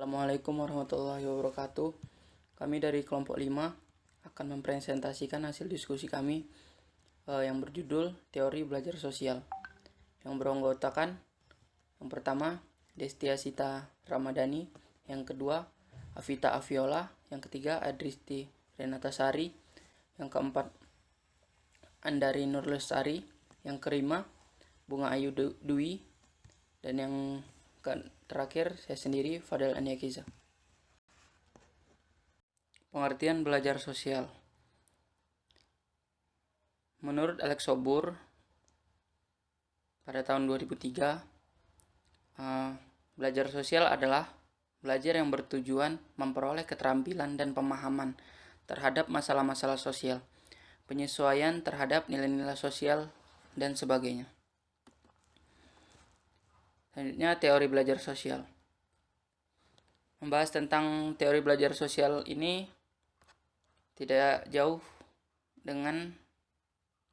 Assalamualaikum warahmatullahi wabarakatuh. Kami dari kelompok 5 akan mempresentasikan hasil diskusi kami yang berjudul Teori Belajar Sosial, yang beranggotakan yang pertama Destiasita Ramadhani, yang kedua Avita Aviola, yang ketiga Adristi Renatasari, yang keempat Andari Nurlestari, yang kelima Bunga Ayu Dwi, dan yang terakhir saya sendiri, Fadel Aniakiza. Pengertian belajar sosial. Menurut Alex Sobur pada tahun 2003, belajar sosial adalah belajar yang bertujuan memperoleh keterampilan dan pemahaman terhadap masalah-masalah sosial, penyesuaian terhadap nilai-nilai sosial, dan sebagainya. Selanjutnya, teori belajar sosial. Membahas tentang teori belajar sosial ini tidak jauh dengan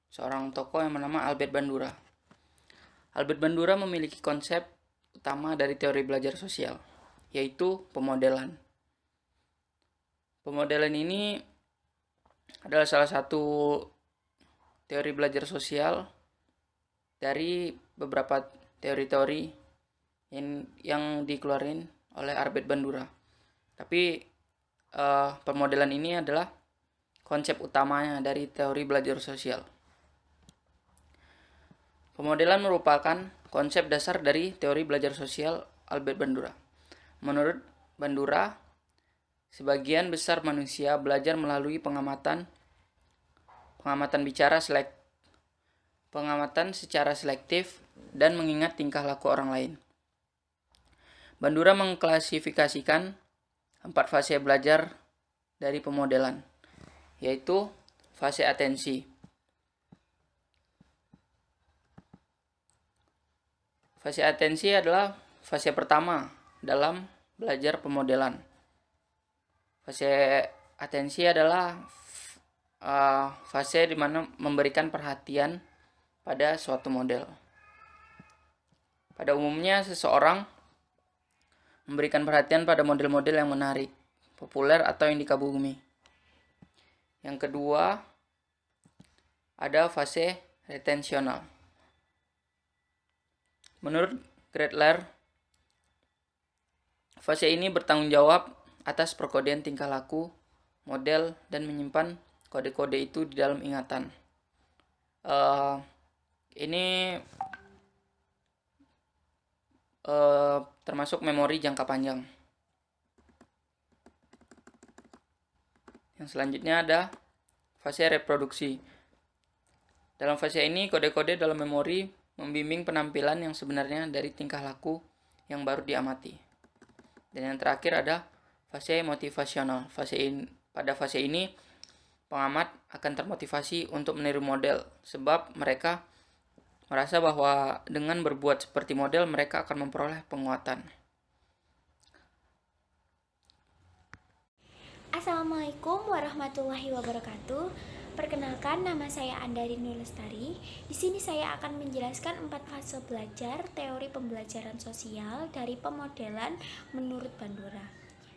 seorang tokoh yang bernama Albert Bandura. Albert Bandura memiliki konsep utama dari teori belajar sosial, yaitu pemodelan. Pemodelan ini adalah salah satu teori belajar sosial dari beberapa teori-teori yang dikeluarin oleh Albert Bandura. Tapi pemodelan ini adalah konsep utamanya dari teori belajar sosial. Pemodelan merupakan konsep dasar dari teori belajar sosial Albert Bandura. Menurut Bandura, sebagian besar manusia belajar melalui pengamatan secara selektif dan mengingat tingkah laku orang lain. Bandura mengklasifikasikan 4 fase belajar dari pemodelan, yaitu fase atensi. Fase atensi adalah fase pertama dalam belajar pemodelan. Fase atensi adalah fase di mana memberikan perhatian pada suatu model. Pada umumnya, seseorang memberikan perhatian pada model-model yang menarik, populer, atau yang dikagumi. Yang kedua, ada fase retensional. Menurut Gretler, fase ini bertanggung jawab atas perkodean tingkah laku, model, dan menyimpan kode-kode itu di dalam ingatan. Ini termasuk memori jangka panjang. Yang selanjutnya ada fase reproduksi. Dalam fase ini, kode-kode dalam memori membimbing penampilan yang sebenarnya dari tingkah laku yang baru diamati. Dan yang terakhir ada fase motivasional. Pada fase ini, pengamat akan termotivasi untuk meniru model, sebab mereka merasa bahwa dengan berbuat seperti model, mereka akan memperoleh penguatan. Assalamualaikum warahmatullahi wabarakatuh. Perkenalkan, nama saya Andari Nurlestari. Di sini saya akan menjelaskan 4 fase belajar teori pembelajaran sosial dari pemodelan menurut Bandura.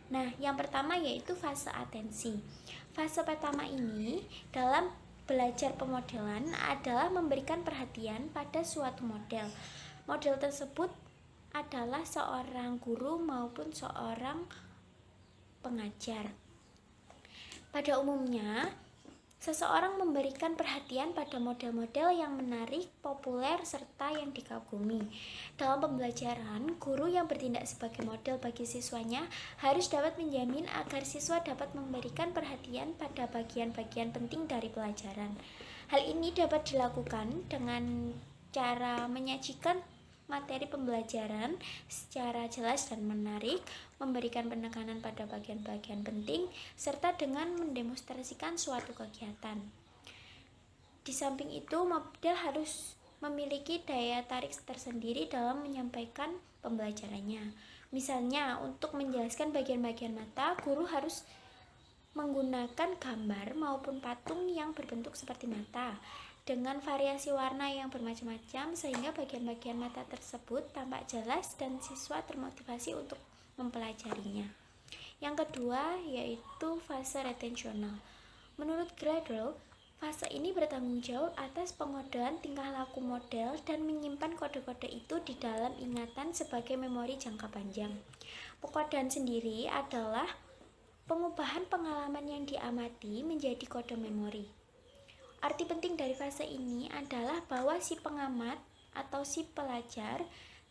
Nah, yang pertama yaitu fase atensi. Fase pertama ini dalam belajar pemodelan adalah memberikan perhatian pada suatu model. Model tersebut adalah seorang guru maupun seorang pengajar. Pada umumnya, seseorang memberikan perhatian pada model-model yang menarik, populer, serta yang dikagumi. Dalam pembelajaran, guru yang bertindak sebagai model bagi siswanya harus dapat menjamin agar siswa dapat memberikan perhatian pada bagian-bagian penting dari pelajaran. Hal ini dapat dilakukan dengan cara menyajikan materi pembelajaran secara jelas dan menarik, memberikan penekanan pada bagian-bagian penting, serta dengan mendemonstrasikan suatu kegiatan. Di samping itu, model harus memiliki daya tarik tersendiri dalam menyampaikan pembelajarannya. Misalnya, untuk menjelaskan bagian-bagian mata, guru harus menggunakan gambar maupun patung yang berbentuk seperti mata, dengan variasi warna yang bermacam-macam sehingga bagian-bagian mata tersebut tampak jelas dan siswa termotivasi untuk mempelajarinya. Yang kedua yaitu fase retensional. Menurut Gradle, fase ini bertanggung jawab atas pengodaan tingkah laku model dan menyimpan kode-kode itu di dalam ingatan sebagai memori jangka panjang. Pengodaan sendiri adalah pengubahan pengalaman yang diamati menjadi kode memori. Arti penting dari fase ini adalah bahwa si pengamat atau si pelajar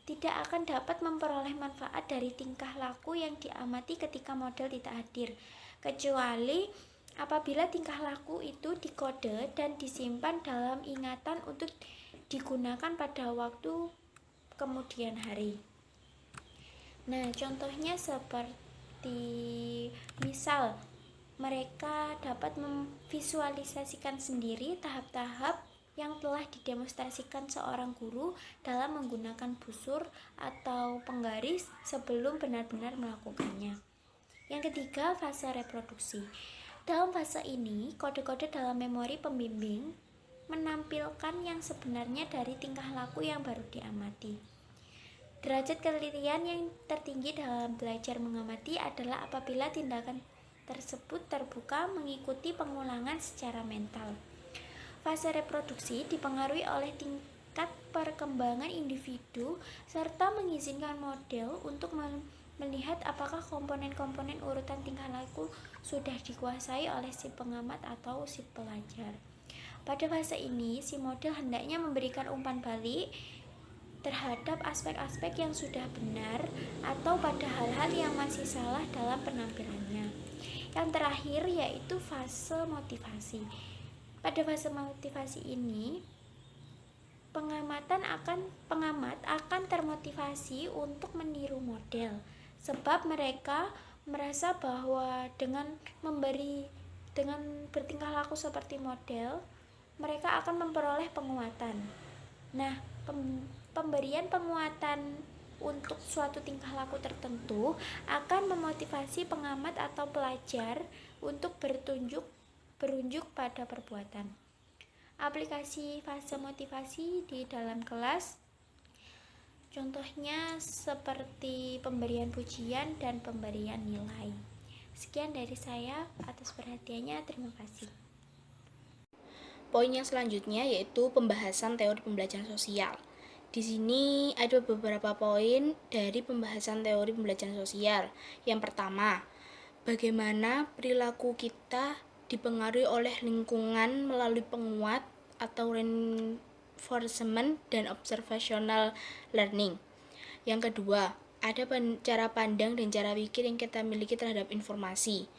tidak akan dapat memperoleh manfaat dari tingkah laku yang diamati ketika model tidak hadir, kecuali apabila tingkah laku itu dikode dan disimpan dalam ingatan untuk digunakan pada waktu kemudian hari. Nah, contohnya seperti misal mereka dapat memvisualisasikan sendiri tahap-tahap yang telah didemonstrasikan seorang guru dalam menggunakan busur atau penggaris sebelum benar-benar melakukannya. Yang ketiga, fase reproduksi. Dalam fase ini, kode-kode dalam memori pembimbing menampilkan yang sebenarnya dari tingkah laku yang baru diamati. Derajat ketelitian yang tertinggi dalam belajar mengamati adalah apabila tindakan tersebut terbuka mengikuti pengulangan secara mental. Fase reproduksi dipengaruhi oleh tingkat perkembangan individu serta mengizinkan model untuk melihat apakah komponen-komponen urutan tingkah laku sudah dikuasai oleh si pengamat atau si pelajar. Pada fase ini, si model hendaknya memberikan umpan balik terhadap aspek-aspek yang sudah benar atau pada hal-hal yang masih salah dalam penampilannya. Yang terakhir yaitu fase motivasi. Pada fase motivasi ini, pengamat akan termotivasi untuk meniru model, sebab mereka merasa bahwa dengan bertingkah laku seperti model, mereka akan memperoleh penguatan. Nah, pemberian penguatan untuk suatu tingkah laku tertentu akan memotivasi pengamat atau pelajar untuk berunjuk pada perbuatan. Aplikasi fase motivasi di dalam kelas contohnya seperti pemberian pujian dan pemberian nilai. Sekian dari saya, atas perhatiannya, terima kasih. Poin yang selanjutnya yaitu pembahasan teori pembelajaran sosial. Di sini ada beberapa poin dari pembahasan teori pembelajaran sosial. Yang pertama, bagaimana perilaku kita dipengaruhi oleh lingkungan melalui penguat atau reinforcement dan observational learning. Yang kedua, ada cara pandang dan cara pikir yang kita miliki terhadap informasi.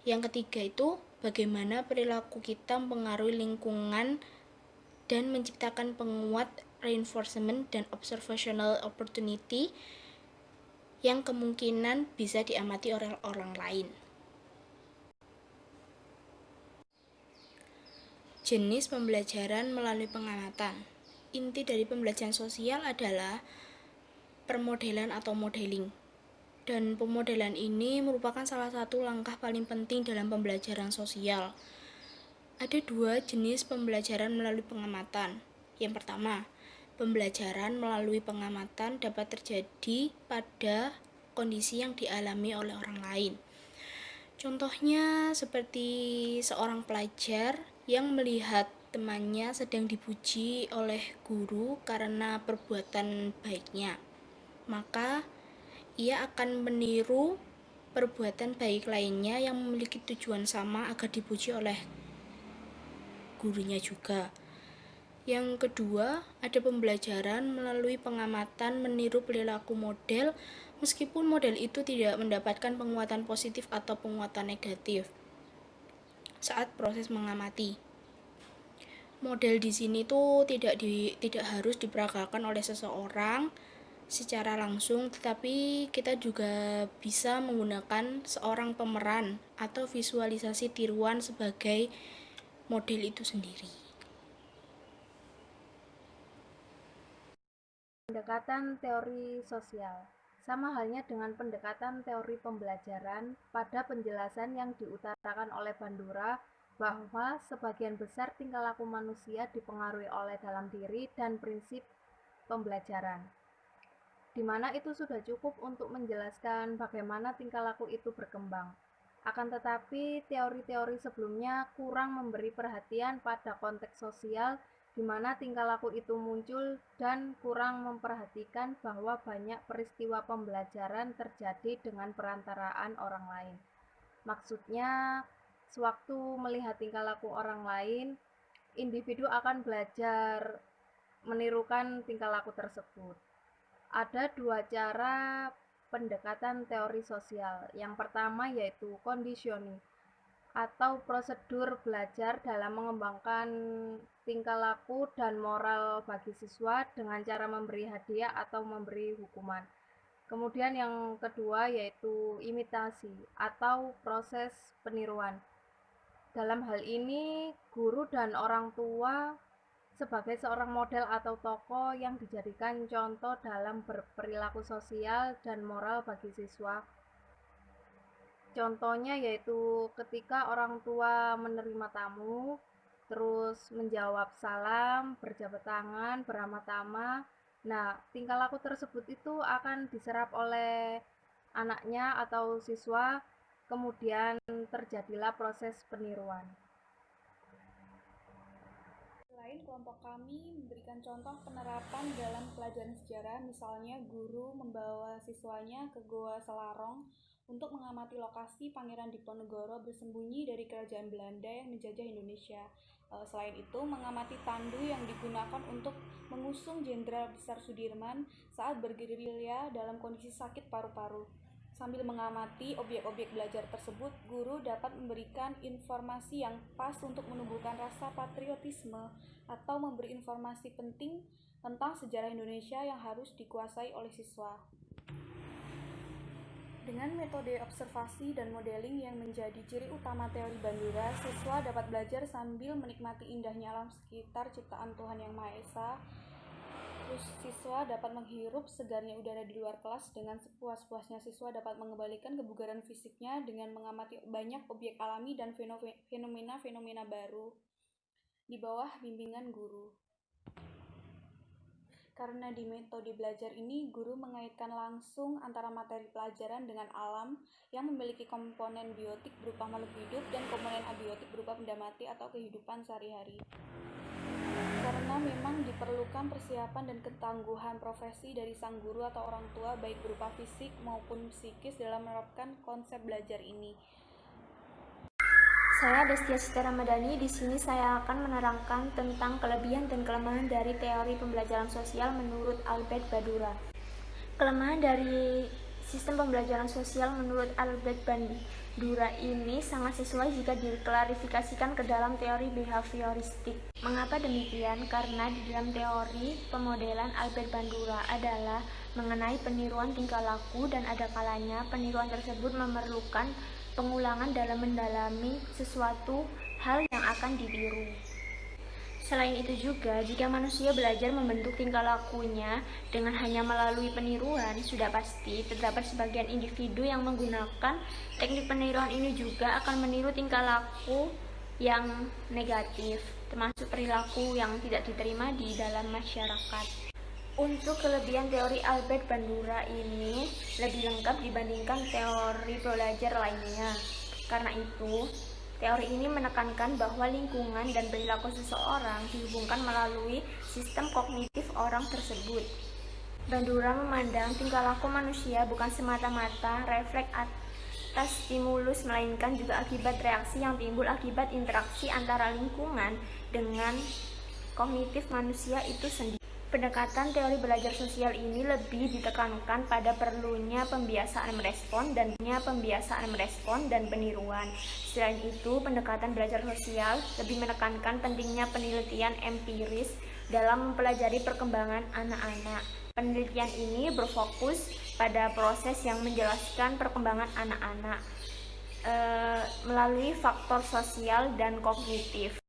Yang ketiga itu bagaimana perilaku kita mempengaruhi lingkungan dan menciptakan penguat reinforcement dan observational opportunity yang kemungkinan bisa diamati oleh orang lain. Jenis pembelajaran melalui pengamatan. Inti dari pembelajaran sosial adalah permodelan atau modeling. Dan pemodelan ini merupakan salah satu langkah paling penting dalam pembelajaran sosial. Ada dua jenis pembelajaran melalui pengamatan. Yang pertama, pembelajaran melalui pengamatan dapat terjadi pada kondisi yang dialami oleh orang lain. Contohnya seperti seorang pelajar yang melihat temannya sedang dipuji oleh guru karena perbuatan baiknya. Maka ia akan meniru perbuatan baik lainnya yang memiliki tujuan sama agar dipuji oleh gurunya juga. Yang kedua, ada pembelajaran melalui pengamatan meniru perilaku model meskipun model itu tidak mendapatkan penguatan positif atau penguatan negatif saat proses mengamati. Model di sini tuh tidak harus diperagakan oleh seseorang secara langsung, tetapi kita juga bisa menggunakan seorang pemeran atau visualisasi tiruan sebagai model itu sendiri. Pendekatan teori sosial sama halnya dengan pendekatan teori pembelajaran pada penjelasan yang diutarakan oleh Bandura bahwa sebagian besar tingkah laku manusia dipengaruhi oleh dalam diri dan prinsip pembelajaran. di mana itu sudah cukup untuk menjelaskan bagaimana tingkah laku itu berkembang. Akan tetapi, teori-teori sebelumnya kurang memberi perhatian pada konteks sosial di mana tingkah laku itu muncul dan kurang memperhatikan bahwa banyak peristiwa pembelajaran terjadi dengan perantaraan orang lain. Maksudnya, sewaktu melihat tingkah laku orang lain, individu akan belajar menirukan tingkah laku tersebut. Ada dua cara pendekatan teori sosial. Yang pertama yaitu conditioning atau prosedur belajar dalam mengembangkan tingkah laku dan moral bagi siswa dengan cara memberi hadiah atau memberi hukuman. Kemudian yang kedua yaitu imitasi atau proses peniruan. Dalam hal ini, guru dan orang tua sebagai seorang model atau tokoh yang dijadikan contoh dalam berperilaku sosial dan moral bagi siswa. Contohnya yaitu ketika orang tua menerima tamu, terus menjawab salam, berjabat tangan, beramah tamah. Nah, tingkah laku tersebut itu akan diserap oleh anaknya atau siswa, kemudian terjadilah proses peniruan. Lain, kelompok kami memberikan contoh penerapan dalam pelajaran sejarah, misalnya guru membawa siswanya ke Goa Selarong untuk mengamati lokasi Pangeran Diponegoro bersembunyi dari kerajaan Belanda yang menjajah Indonesia. Selain itu, mengamati tandu yang digunakan untuk mengusung Jenderal Besar Sudirman saat bergerilya dalam kondisi sakit paru-paru. Sambil mengamati objek-objek belajar tersebut, guru dapat memberikan informasi yang pas untuk menumbuhkan rasa patriotisme atau memberi informasi penting tentang sejarah Indonesia yang harus dikuasai oleh siswa. Dengan metode observasi dan modeling yang menjadi ciri utama teori Bandura, siswa dapat belajar sambil menikmati indahnya alam sekitar ciptaan Tuhan Yang Maha Esa. Terus siswa dapat menghirup segarnya udara di luar kelas. Dengan sepuas-puasnya siswa dapat mengembalikan kebugaran fisiknya dengan mengamati banyak objek alami dan fenomena-fenomena baru di bawah bimbingan guru. Karena di metode belajar ini, guru mengaitkan langsung antara materi pelajaran dengan alam yang memiliki komponen biotik berupa makhluk hidup dan komponen abiotik berupa benda mati atau kehidupan sehari-hari. Karena memang diperlukan persiapan dan ketangguhan profesi dari sang guru atau orang tua baik berupa fisik maupun psikis dalam menerapkan konsep belajar ini. Saya Destia Siti Ramadhani. Di sini saya akan menerangkan tentang kelebihan dan kelemahan dari teori pembelajaran sosial menurut Albert Bandura. Kelemahan dari sistem pembelajaran sosial menurut Albert Bandura ini sangat sesuai jika diklarifikasikan ke dalam teori behavioristik. Mengapa demikian? Karena di dalam teori pemodelan Albert Bandura adalah mengenai peniruan tingkah laku dan ada kalanya peniruan tersebut memerlukan pengulangan dalam mendalami sesuatu hal yang akan ditiru. Selain itu juga, jika manusia belajar membentuk tingkah lakunya dengan hanya melalui peniruan, sudah pasti terdapat sebagian individu yang menggunakan teknik peniruan ini juga akan meniru tingkah laku yang negatif, termasuk perilaku yang tidak diterima di dalam masyarakat. Untuk kelebihan teori Albert Bandura ini lebih lengkap dibandingkan teori belajar lainnya. Karena itu, teori ini menekankan bahwa lingkungan dan perilaku seseorang dihubungkan melalui sistem kognitif orang tersebut. Bandura memandang tingkah laku manusia bukan semata-mata refleks atas stimulus, melainkan juga akibat reaksi yang timbul akibat interaksi antara lingkungan dengan kognitif manusia itu sendiri. Pendekatan teori belajar sosial ini lebih ditekankan pada perlunya pembiasaan merespon dan peniruan. Selain itu, pendekatan belajar sosial lebih menekankan pentingnya penelitian empiris dalam mempelajari perkembangan anak-anak. Penelitian ini berfokus pada proses yang menjelaskan perkembangan anak-anak melalui faktor sosial dan kognitif.